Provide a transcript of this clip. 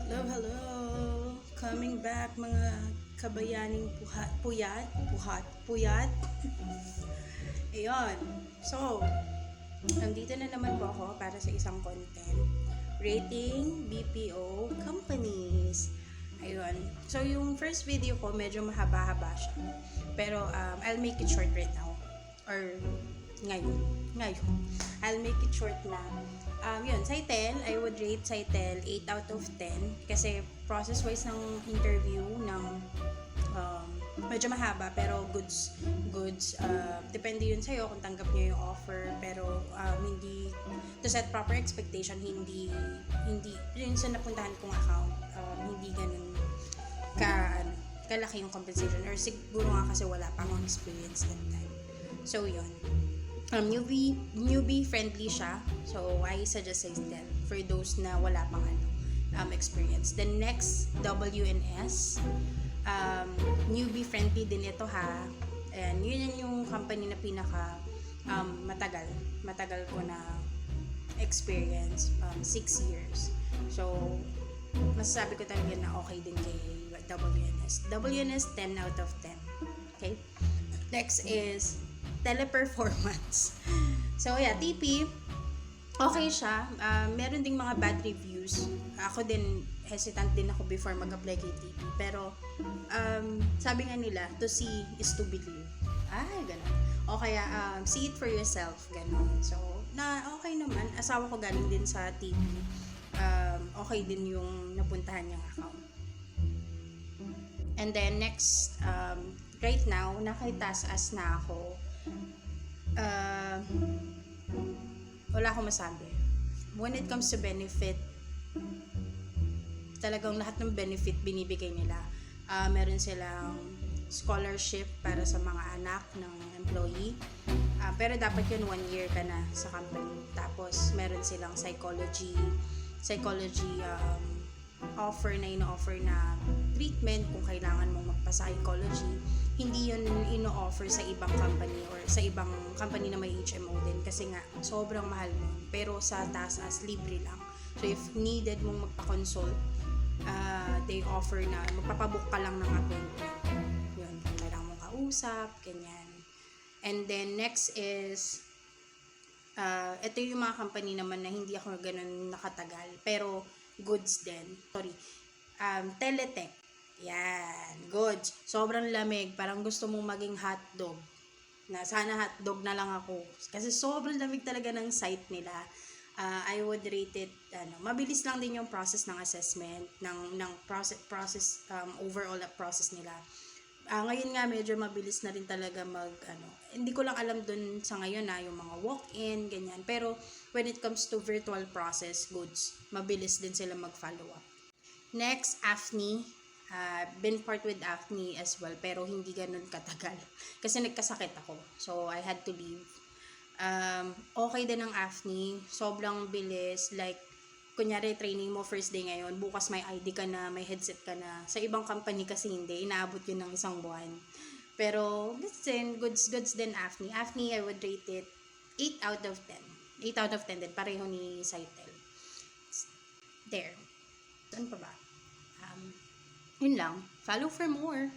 Hello, hello! Coming back mga kabayaning puyat. Ayun. So, nandito na naman po ako para sa isang content. Rating BPO companies. Ayun. So, yung first video ko medyo mahaba-haba siya. Pero, I'll make it short right now. Or, ngayon. I'll make it short na. Yun, Saitel, I would rate Saitel 8 out of 10 kasi process-wise ng interview ng medyo mahaba pero goods depende yun sa'yo kung tanggap niyo yung offer pero hindi to set proper expectation hindi yun sa napuntahan kong account hindi ganun kalaki yung compensation or siguro nga kasi wala pa akong experience that time. So yun, newbie friendly siya. So I suggest Saitel for those na wala pang experience. The next, WNS, newbie friendly din ito ha. And yun yung company na pinaka matagal ko na experience, 6 years. So masasabi ko talaga na okay din kay WNS. WNS 10 out of 10. Okay? Next is Teleperformance. So yeah, TP, okay siya. Meron ding mga bad reviews. Ako din, hesitant din ako before mag-apply kay TP. Pero, sabi nga nila, to see is to believe. Ay, gano'n. O kaya, see it for yourself. Gano'n. So, okay naman. Asawa ko galing din sa TP. Okay din yung napuntahan niyang account. And then, next, right now, nakitaas na ako. Wala akong masabi. When it comes to benefit, talagang lahat ng benefit binibigay nila. Meron silang scholarship para sa mga anak ng employee. Pero dapat yun 1 year ka na sa company. Tapos meron silang psychology offer na ino-offer na treatment kung kailangan mong magpa-psychology. Hindi yun ino-offer sa ibang company or sa ibang company na may HMO din kasi nga sobrang mahal mo. Pero sa TASAS, libre lang. So if needed mong magpa-consult, they offer na magpapabook ka lang ng appointment. Yun, kailangan mong kausap, ganyan. And then next is ito yung mga company naman na hindi ako ganun nakatagal pero goods din. Teletech. Yan, goods. Sobrang lamig. Parang gusto mong maging hotdog. Na sana hotdog na lang ako. Kasi sobrang lamig talaga ng site nila. I would rate it, mabilis lang din yung process ng assessment, ng process overall process nila. Ngayon nga medyo mabilis na rin talaga hindi ko lang alam dun sa ngayon yung mga walk-in, ganyan. Pero when it comes to virtual process goods, mabilis din sila mag-follow up. Next, AFNI. Been part with AFNI as well, pero hindi ganun katagal. Kasi nagkasakit ako. So, I had to leave. Okay din ang AFNI. Sobrang bilis. Like, kunyari training mo first day ngayon, bukas may ID ka na, may headset ka na. Sa ibang company kasi hindi, inaabot yun ng 1 buwan. Pero goods din AFNI. AFNI, I would rate it 8 out of 10. 8 out of 10 din, pareho ni Saitel. There. Saan pa ba? Yun lang. Follow for more.